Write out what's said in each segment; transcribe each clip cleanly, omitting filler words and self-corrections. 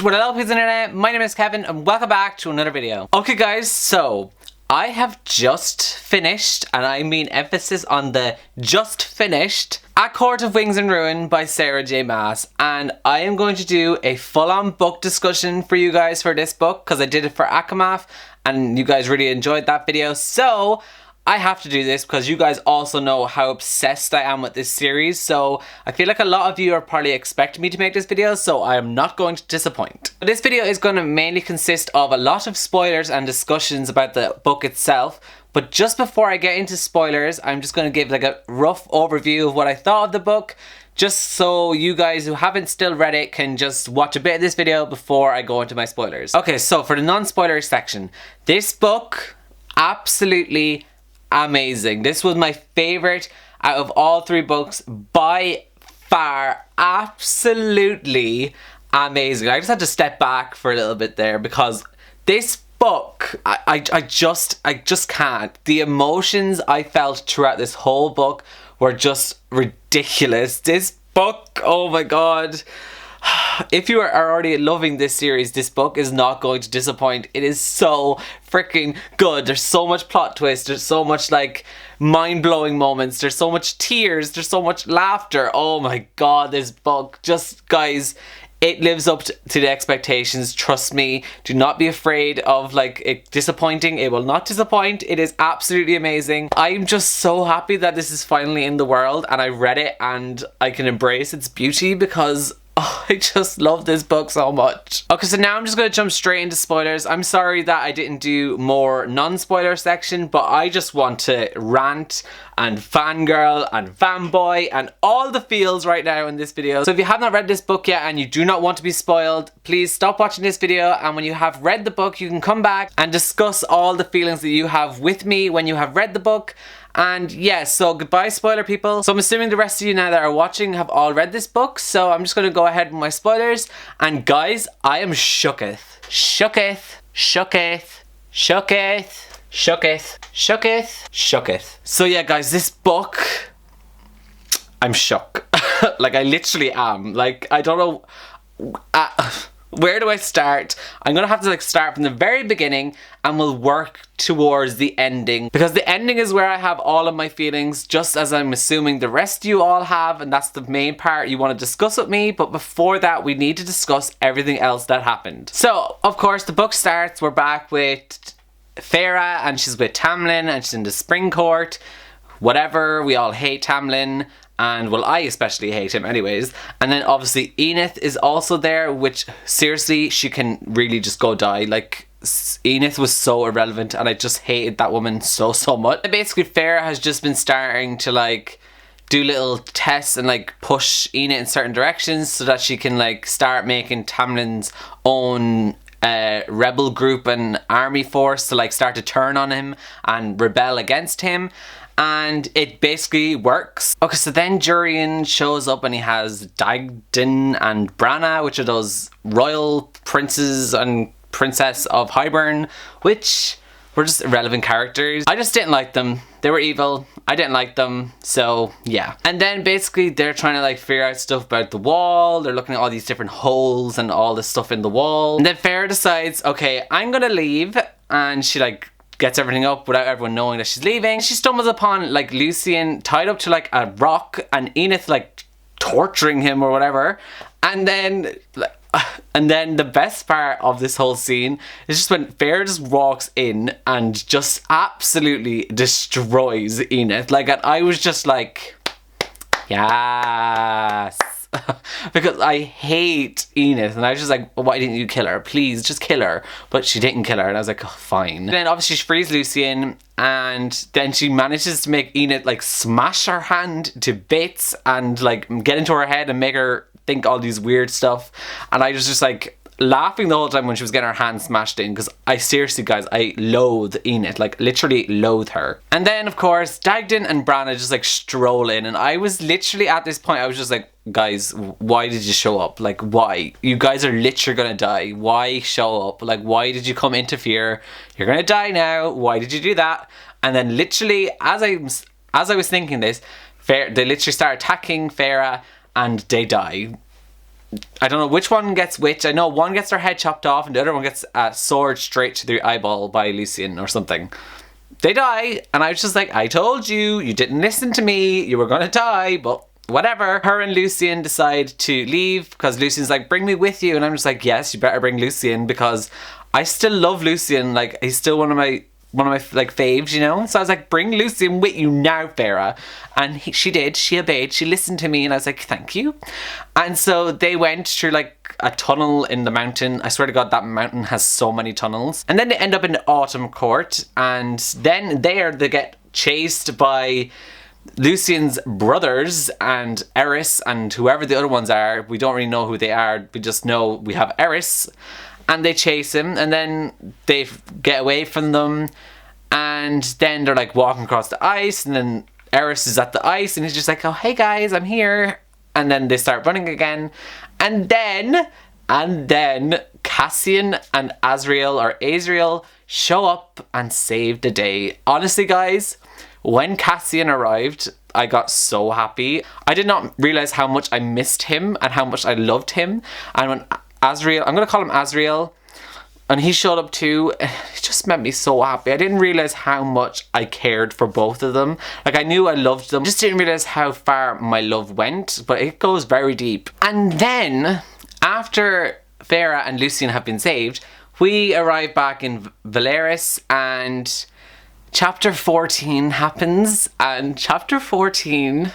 What up, peeps internet? My name is Kevin and welcome back to another video. Okay guys, so I have just finished, and I mean emphasis on the just finished, A Court of Wings and Ruin by Sarah J. Maas, and I am going to do a full-on book discussion for you guys for this book because I did it for Akamath and you guys really enjoyed that video, so I have to do this because you guys also know how obsessed I am with this series, so I feel like a lot of you are probably expecting me to make this video, so I am not going to disappoint. This video is going to mainly consist of a lot of spoilers and discussions about the book itself, but just before I get into spoilers, I'm just going to give like a rough overview of what I thought of the book, just so you guys who haven't still read it can just watch a bit of this video before I go into my spoilers. Okay, so for the non-spoiler section, this book, absolutely amazing. This was my favorite out of all three books by far. Absolutely amazing. I just had to step back for a little bit there because this book, I just can't. The emotions I felt throughout this whole book were just ridiculous. This book, oh my god. If you are already loving this series, this book is not going to disappoint. It is so freaking good. There's so much plot twist. There's so much like mind-blowing moments. There's so much tears. There's so much laughter. Oh my god, this book. Just, guys, it lives up to the expectations. Trust me. Do not be afraid of like it disappointing. It will not disappoint. It is absolutely amazing. I'm just so happy that this is finally in the world and I read it and I can embrace its beauty because I just love this book so much. Okay, so now I'm just going to jump straight into spoilers. I'm sorry that I didn't do more non-spoiler section, but I just want to rant and fangirl and fanboy and all the feels right now in this video. So if you have not read this book yet and you do not want to be spoiled, please stop watching this video, and when you have read the book, you can come back and discuss all the feelings that you have with me when you have read the book. And yeah, so goodbye spoiler people. So I'm assuming the rest of you now that are watching have all read this book, so I'm just going to go ahead with my spoilers. And guys, I am shooketh. Shooketh. Shooketh. Shooketh. Shooketh. Shooketh. Shooketh. So yeah guys, this book, I'm shook. Like I literally am. Like I don't know where do I start? I'm gonna have to like start from the very beginning and we'll work towards the ending, because the ending is where I have all of my feelings, just as I'm assuming the rest of you all have, and that's the main part you want to discuss with me. But before that, we need to discuss everything else that happened. So of course the book starts, we're back with Farah and she's with Tamlin and she's in the spring court. Whatever, we all hate Tamlin. And well, I especially hate him anyways. And then obviously Enith is also there, which seriously, she can really just go die. Like Enith was so irrelevant and I just hated that woman so much. And basically Farah has just been starting to like do little tests and like push Enith in certain directions so that she can like start making Tamlin's own rebel group and army force to like start to turn on him and rebel against him. And it basically works. Okay, so then Jurian shows up and he has Dagden and Branna, which are those royal princes and princess of Hybern, which were just irrelevant characters. I just didn't like them. They were evil. I didn't like them, so yeah. And then basically they're trying to like figure out stuff about the wall. They're looking at all these different holes and all this stuff in the wall. And then Farah decides, okay, I'm gonna leave, and she like gets everything up without everyone knowing that she's leaving. She stumbles upon like Lucian tied up to like a rock and Enith like torturing him or whatever. And then the best part of this whole scene is just when Farah just walks in and just absolutely destroys Enith. Like, and I was just like, yes. Because I hate Enith and I was just like, why didn't you kill her? Please just kill her. But she didn't kill her and I was like, oh, fine. And then obviously she frees Lucian and then she manages to make Enith like smash her hand to bits and like get into her head and make her think all these weird stuff. And I was just like laughing the whole time when she was getting her hand smashed in, because I seriously, guys, I loathe Enith, like literally loathe her. And then of course Dagden and Branna just like stroll in, and I was literally at this point I was just like, guys, why did you show up? Like, why? You guys are literally gonna die. Why show up? Like, why did you come interfere? You're gonna die now. Why did you do that? And then literally as I was thinking this, they literally start attacking Farah and they die. I don't know which one gets which. I know one gets their head chopped off and the other one gets a sword straight to the eyeball by Lucien or something. They die, and I was just like, I told you, you didn't listen to me, you were gonna die, but whatever. Her and Lucien decide to leave because Lucien's like, bring me with you, and I'm just like, yes, you better bring Lucien because I still love Lucien. Like, he's still one of my like faves, you know. So I was like, bring Lucien with you now, Farah. And she did. She obeyed. She listened to me, and I was like, thank you. And so they went through like a tunnel in the mountain. I swear to God, that mountain has so many tunnels. And then they end up in the Autumn Court, and then there they get chased by Lucien's brothers and Eris and whoever the other ones are. We don't really know who they are. We just know we have Eris. And they chase him, and then they get away from them, and then they're like walking across the ice, and then Eris is at the ice, and he's just like, oh, hey guys, I'm here. And then they start running again, and then Cassian and Azriel show up and save the day. Honestly, guys, when Cassian arrived, I got so happy. I did not realize how much I missed him and how much I loved him. And when Azriel, I'm going to call him Azriel, and he showed up too, it just made me so happy. I didn't realize how much I cared for both of them. Like, I knew I loved them, just didn't realize how far my love went, but it goes very deep. And then, after Farah and Lucien have been saved, we arrive back in Valeris, and Chapter 14 happens, and Chapter 14,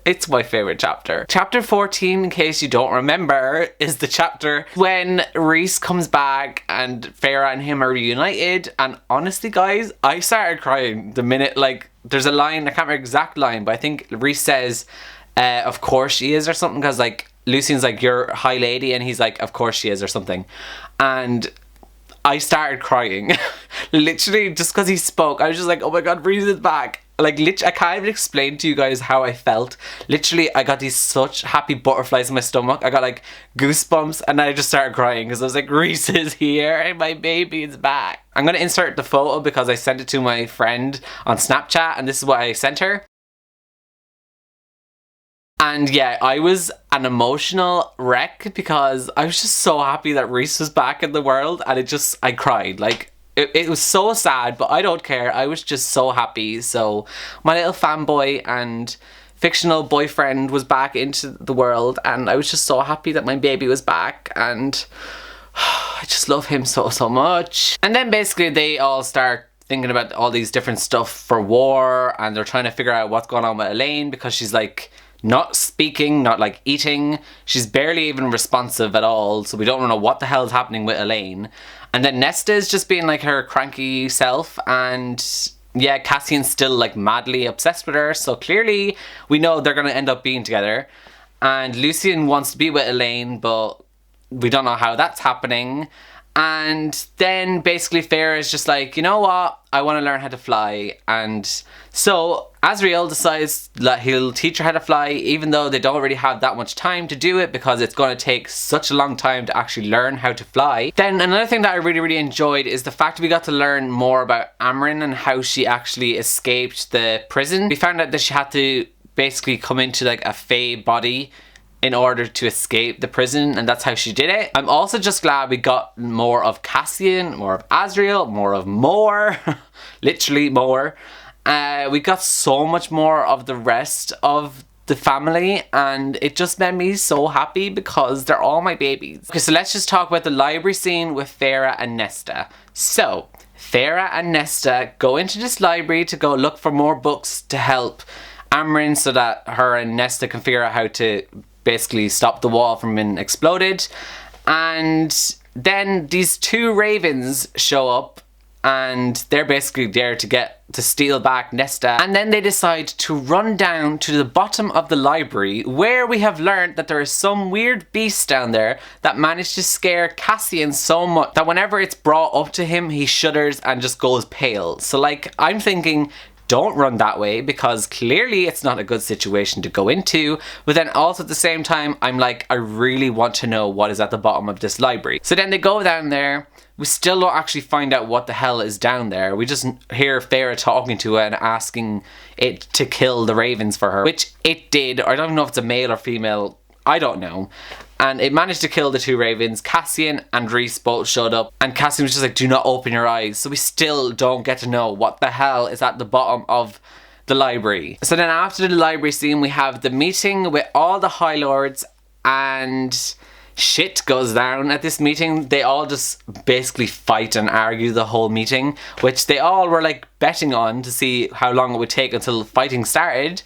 it's my favourite chapter. Chapter 14, in case you don't remember, is the chapter when Rhys comes back and Farah and him are reunited, and honestly, guys, I started crying the minute, like, there's a line, I can't remember the exact line, but I think Rhys says, of course she is, or something, because, like, Lucien's like, you're high lady, and he's like, of course she is, or something, and I started crying. Literally, just because he spoke, I was just like, oh my god, Rhys is back. Like, literally, I can't even explain to you guys how I felt. Literally, I got these such happy butterflies in my stomach. I got like goosebumps, and I just started crying because I was like, Rhys is here and my baby is back. I'm going to insert the photo because I sent it to my friend on Snapchat, and this is what I sent her. And yeah, I was an emotional wreck because I was just so happy that Rhys was back in the world, and I cried. Like, it was so sad, but I don't care. I was just so happy. So my little fanboy and fictional boyfriend was back into the world, and I was just so happy that my baby was back, and I just love him so much. And then basically they all start thinking about all these different stuff for war, and they're trying to figure out what's going on with Elaine because she's like not speaking, not like eating. She's barely even responsive at all, so we don't know what the hell is happening with Elaine. And then Nesta is just being like her cranky self, and yeah, Cassian's still like madly obsessed with her, so clearly we know they're gonna end up being together. And Lucien wants to be with Elaine, but we don't know how that's happening. And then basically Farah is just like, you know what, I want to learn how to fly. And so Azriel decides that he'll teach her how to fly, even though they don't really have that much time to do it because it's going to take such a long time to actually learn how to fly. Then another thing that I really enjoyed is the fact we got to learn more about Amren and how she actually escaped the prison. We found out that she had to basically come into like a Fae body in order to escape the prison, and that's how she did it. I'm also just glad we got more of Cassian, more of Azriel, more of Mor, literally more. We got so much more of the rest of the family, and it just made me so happy because they're all my babies. Okay, so let's just talk about the library scene with Farah and Nesta. So, Farah and Nesta go into this library to go look for more books to help Amren so that her and Nesta can figure out how to basically stop the wall from being exploded. And then these two ravens show up, and they're basically there to steal back Nesta. And then they decide to run down to the bottom of the library, where we have learned that there is some weird beast down there that managed to scare Cassian so much that whenever it's brought up to him, he shudders and just goes pale. So like, I'm thinking, don't run that way because clearly it's not a good situation to go into. But then also at the same time, I'm like, I really want to know what is at the bottom of this library. So then they go down there. We still don't actually find out what the hell is down there. We just hear Farah talking to her and asking it to kill the ravens for her, which it did. I don't know if it's a male or female. I don't know. and it managed to kill the two ravens. Cassian and Rhys both showed up, and Cassian was just like, do not open your eyes. So we still don't get to know what the hell is at the bottom of the library. So then after the library scene, we have the meeting with all the High Lords, and shit goes down at this meeting. They all just basically fight and argue the whole meeting, which they all were like betting on to see how long it would take until fighting started.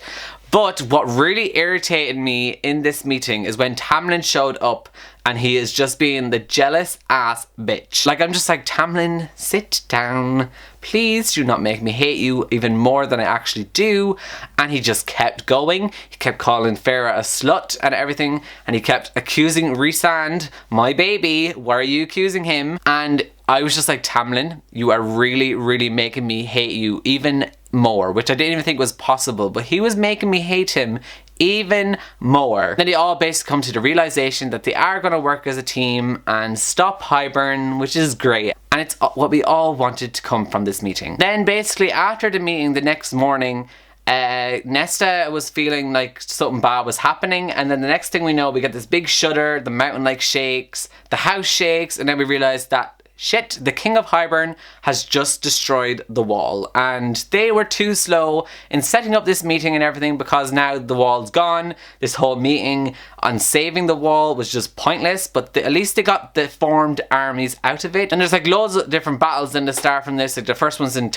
But what really irritated me in this meeting is when Tamlin showed up, and he is just being the jealous ass bitch. Like, I'm just like, Tamlin, sit down. Please do not make me hate you even more than I actually do. And he just kept going. He kept calling Farah a slut and everything. And he kept accusing Rhysand, my baby. Why are you accusing him? And I was just like, Tamlin, you are really, really making me hate you even more, which I didn't even think was possible. But he was making me hate him even more. Then they all basically come to the realization that they are going to work as a team and stop Hybern, which is great. And it's what we all wanted to come from this meeting. Then basically after the meeting the next morning, Nesta was feeling like something bad was happening, and then the next thing we know, we get this big shudder, the mountain like shakes, the house shakes, and then we realize that shit, the King of Hybern has just destroyed the wall, and they were too slow in setting up this meeting and everything, because now the wall's gone. This whole meeting on saving the wall was just pointless, but at least they got the formed armies out of it. And there's like loads of different battles in the start from this. Like the first one's in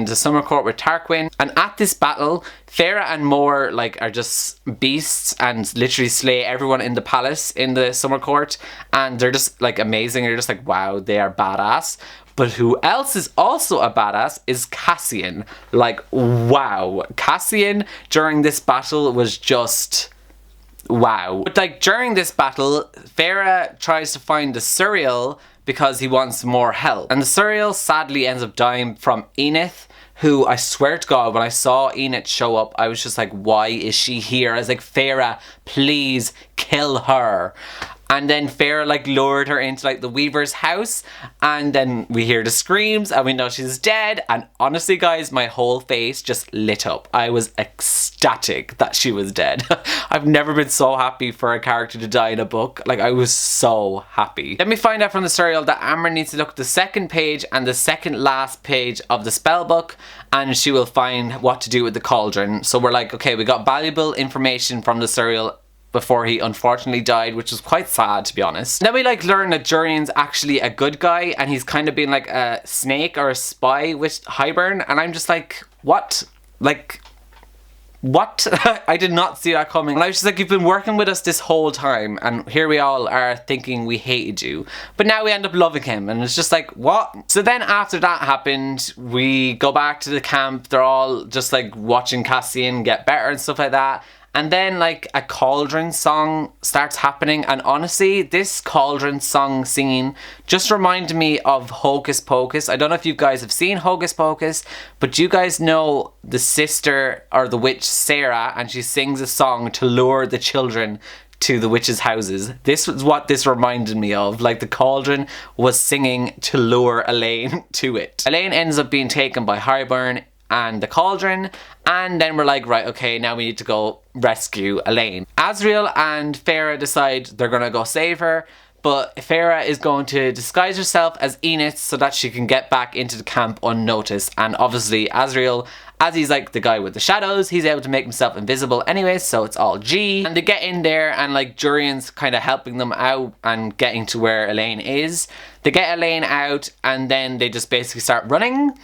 the Summer Court with Tarquin, and at this battle, Farah and Mor like are just beasts and literally slay everyone in the palace in the Summer Court, and they're just like amazing. You're just like, wow, they are badass. But who else is also a badass is Cassian. Like, wow, Cassian during this battle was just wow. But like during this battle, Farah tries to find the Suriel because he wants more help, and the Suriel sadly ends up dying from Enith, who, I swear to God, when I saw Enid show up, I was just like, why is she here? I was like, Farah, please kill her. And then Farah like lured her into like the Weaver's house, and then we hear the screams and we know she's dead. And honestly guys, my whole face just lit up. I was ecstatic that she was dead. I've never been so happy for a character to die in a book. Like, I was so happy. Then we find out from the Suriel that Amber needs to look at the second page and the second last page of the spell book, and she will find what to do with the cauldron. So we're like, okay, we got valuable information from the Suriel before he unfortunately died, which was quite sad, to be honest. Then we like learn that Jurian's actually a good guy, and he's kind of been like a snake or a spy with Hybern, and I'm just like, what? Like, what? I did not see that coming. And I was just like, you've been working with us this whole time, and here we all are thinking we hated you, but now we end up loving him, and it's just like, what? So then after that happened, we go back to the camp. They're all just like watching Cassian get better and stuff like that. And then like a cauldron song starts happening, and honestly, this cauldron song singing just reminded me of Hocus Pocus. I don't know if you guys have seen Hocus Pocus, but do you guys know the sister or the witch Sarah, and she sings a song to lure the children to the witches' houses? This was what this reminded me of. Like, the cauldron was singing to lure Elaine to it. Elaine ends up being taken by Hybern and the cauldron, and then we're like, right, okay, now we need to go rescue Elaine. Azriel and Farah decide they're gonna go save her, but Farah is going to disguise herself as Enith so that she can get back into the camp unnoticed. And obviously Azriel, as he's like the guy with the shadows, he's able to make himself invisible anyway, so it's all G. And they get in there, and like Jurian's kind of helping them out and getting to where Elaine is. They get Elaine out, and then they just basically start running.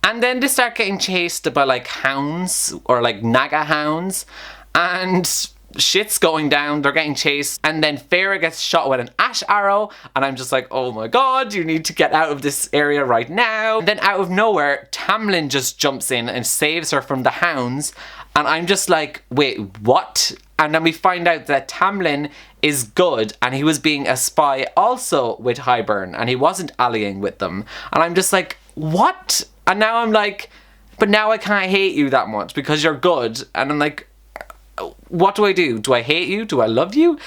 And then they start getting chased by like hounds, or like Naga hounds, and shit's going down. They're getting chased, and then Farah gets shot with an ash arrow, and I'm just like, oh my god, you need to get out of this area right now. And then out of nowhere, Tamlin just jumps in and saves her from the hounds, and I'm just like, wait, what? And then we find out that Tamlin is good, and he was being a spy also with Hybern, and he wasn't allying with them. And I'm just like, what? And now I'm like, but now I can't hate you that much because you're good. And I'm like, what do I do? Do I hate you? Do I love you?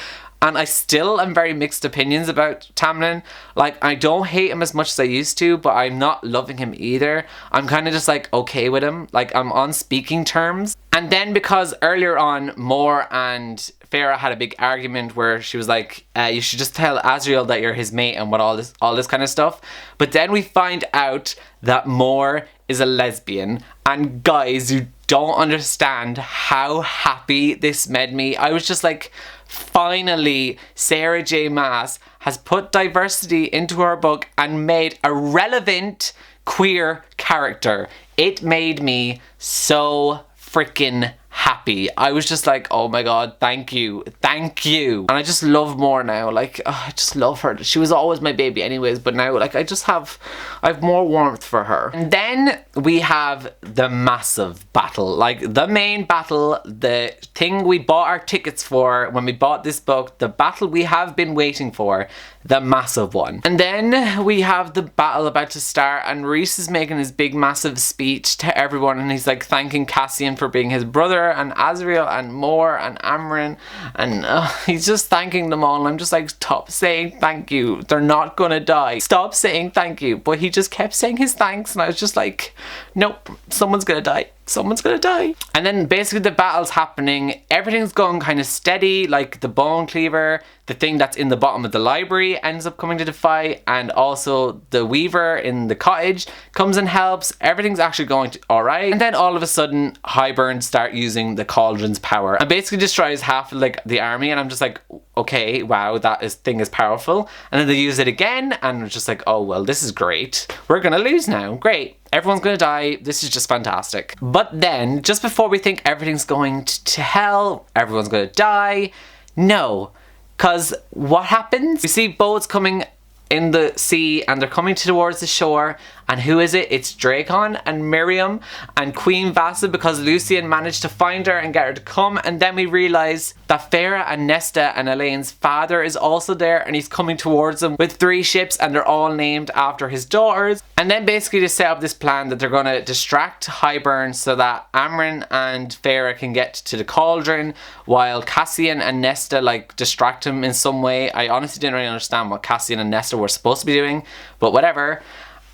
And I still am very mixed opinions about Tamlin. Like, I don't hate him as much as I used to, but I'm not loving him either. I'm kind of just like okay with him. Like, I'm on speaking terms. And then because earlier on, Mor and Farah had a big argument where she was like, you should just tell Azriel that you're his mate and what all this kind of stuff. But then we find out that Mor is a lesbian. And guys, you don't understand how happy this made me. I was just like, finally, Sarah J. Maas has put diversity into her book and made a relevant queer character. It made me so freaking happy. I was just like, oh my god, thank you, thank you. And I just love Mor now. Like, I just love her. She was always my baby anyways, but now like I have more warmth for her. And then we have the massive battle, like the main battle, the thing we bought our tickets for when we bought this book, the battle we have been waiting for, the massive one. And then we have the battle about to start, and Rhys is making his big massive speech to everyone, and he's like thanking Cassian for being his brother, and Azriel and Mor and Amren, and he's just thanking them all, and I'm just like, stop saying thank you, they're not gonna die, stop saying thank you. But he just kept saying his thanks, and I was just like, nope, someone's gonna die. Someone's gonna die. And then basically the battle's happening, everything's going kind of steady, like the bone cleaver, the thing that's in the bottom of the library ends up coming to the fight, and also the weaver in the cottage comes and helps. Everything's actually going alright. And then all of a sudden Hybern start using the cauldron's power and basically destroys half of like the army, and I'm just like, okay, wow, thing is powerful. And then they use it again, and it's just like, oh well, this is great, we're gonna lose now, great, everyone's gonna die, this is just fantastic. But then, just before we think everything's going to hell, everyone's gonna die, no, because what happens? We see boats coming in the sea, and they're coming towards the shore, and who is it? It's Dracon and Miriam and Queen Vassa, because Lucian managed to find her and get her to come. And then we realize that Farah and Nesta and Elaine's father is also there, and he's coming towards them with 3 ships, and they're all named after his daughters. And then basically to set up this plan that they're going to distract Hybern so that Amren and Farah can get to the cauldron, while Cassian and Nesta like distract him in some way. I honestly didn't really understand what Cassian and Nesta were supposed to be doing, but whatever.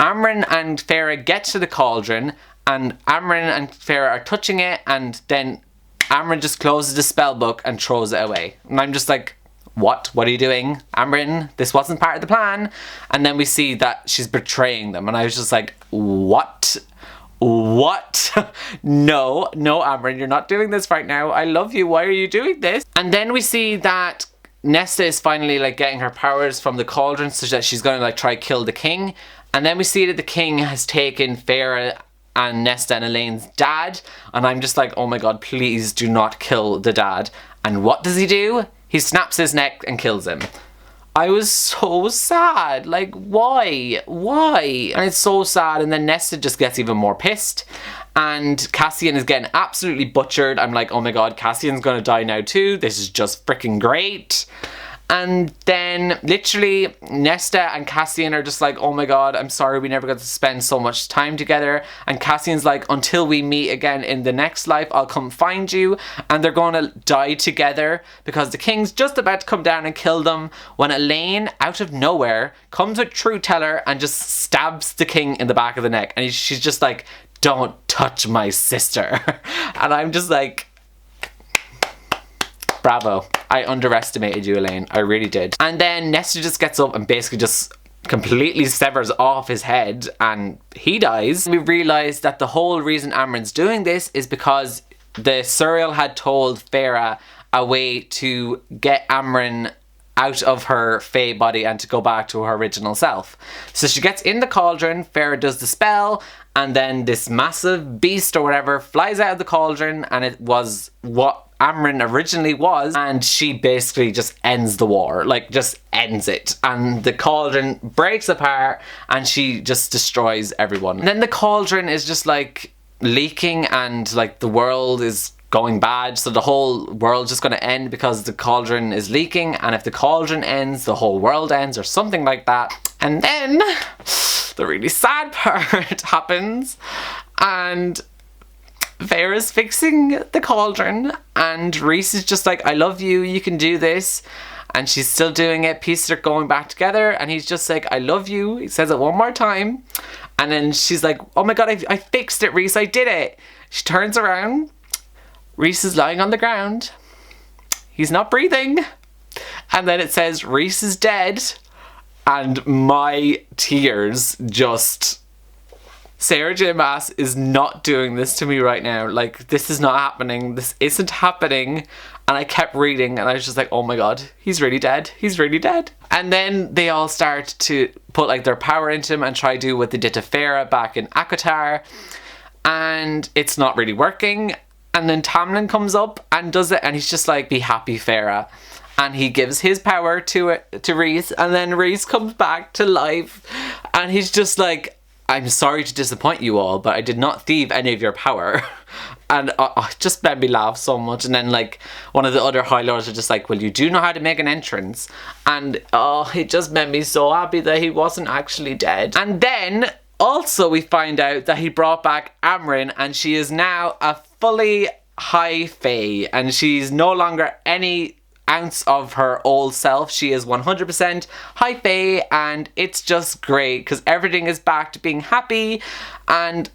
Amren and Farah get to the cauldron, and Amren and Farah are touching it, and then Amren just closes the spell book and throws it away. And I'm just like, what are you doing, Amren? This wasn't part of the plan. And then we see that she's betraying them, and I was just like, what? No, Amren, you're not doing this right now. I love you, why are you doing this? And then we see that Nesta is finally like getting her powers from the cauldron, so that she's gonna like try kill the king. And then we see that the king has taken Farah and Nesta and Elaine's dad, and I'm just like, oh my god, please do not kill the dad. And what does he do? He snaps his neck and kills him. I was so sad, like why? And it's so sad. And then Nesta just gets even more pissed, and Cassian is getting absolutely butchered. I'm like, oh my god, Cassian's gonna die now too, this is just freaking great. And then literally Nesta and Cassian are just like, oh my god, I'm sorry we never got to spend so much time together. And Cassian's like, until we meet again in the next life, I'll come find you. And they're going to die together because the king's just about to come down and kill them, when Elaine, out of nowhere, comes with Truth Teller and just stabs the king in the back of the neck. And she's just like, don't touch my sister. And I'm just like, bravo. I underestimated you, Elaine. I really did. And then Nesta just gets up and basically just completely severs off his head, and he dies. We realise that the whole reason Amren's doing this is because the Suriel had told Farah a way to get Amren out of her Fae body and to go back to her original self. So she gets in the cauldron, Farah does the spell, and then this massive beast or whatever flies out of the cauldron, and it was what Amren originally was, and she basically just ends the war, like just ends it, and the cauldron breaks apart and she just destroys everyone. And then the cauldron is just like leaking, and like the world is going bad, so the whole world's just going to end because the cauldron is leaking, and if the cauldron ends, the whole world ends, or something like that. And then the really sad part happens, and Farah's fixing the cauldron, and Rhys is just like, I love you, you can do this. And she's still doing it, pieces are going back together, and he's just like, I love you. He says it one more time, and then she's like, oh my god, I fixed it, Rhys, I did it. She turns around, Rhys is lying on the ground, he's not breathing. And then it says Rhys is dead. And my tears just... Sarah J. Maas is not doing this to me right now. Like, this is not happening. This isn't happening. And I kept reading and I was just like, oh my god, he's really dead. He's really dead. And then they all start to put like their power into him and try to do what they did to Farah back in ACOTAR. And it's not really working. And then Tamlin comes up and does it and he's just like, be happy, Farah. And he gives his power to Rhys, and then Rhys comes back to life and he's just like, I'm sorry to disappoint you all, but I did not thieve any of your power. And it just made me laugh so much. And then like one of the other High Lords are just like, well, you do know how to make an entrance. And it just made me so happy that he wasn't actually dead. And then also we find out that he brought back Amryn, and she is now a fully High Fae, and she's no longer any ounce of her old self. She is 100% High Fae, and it's just great because everything is back to being happy, and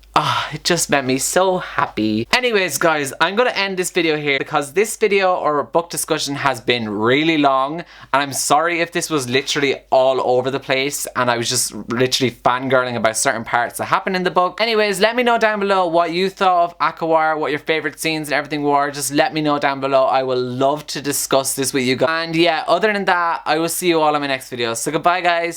it just made me so happy. Anyways guys, I'm gonna end this video here because this video or book discussion has been really long, and I'm sorry if this was literally all over the place and I was just literally fangirling about certain parts that happen in the book. Anyways, let me know down below what you thought of ACOTAR, what your favorite scenes and everything were. Just let me know down below. I will love to discuss this with you guys. And yeah, other than that, I will see you all in my next video. So goodbye guys.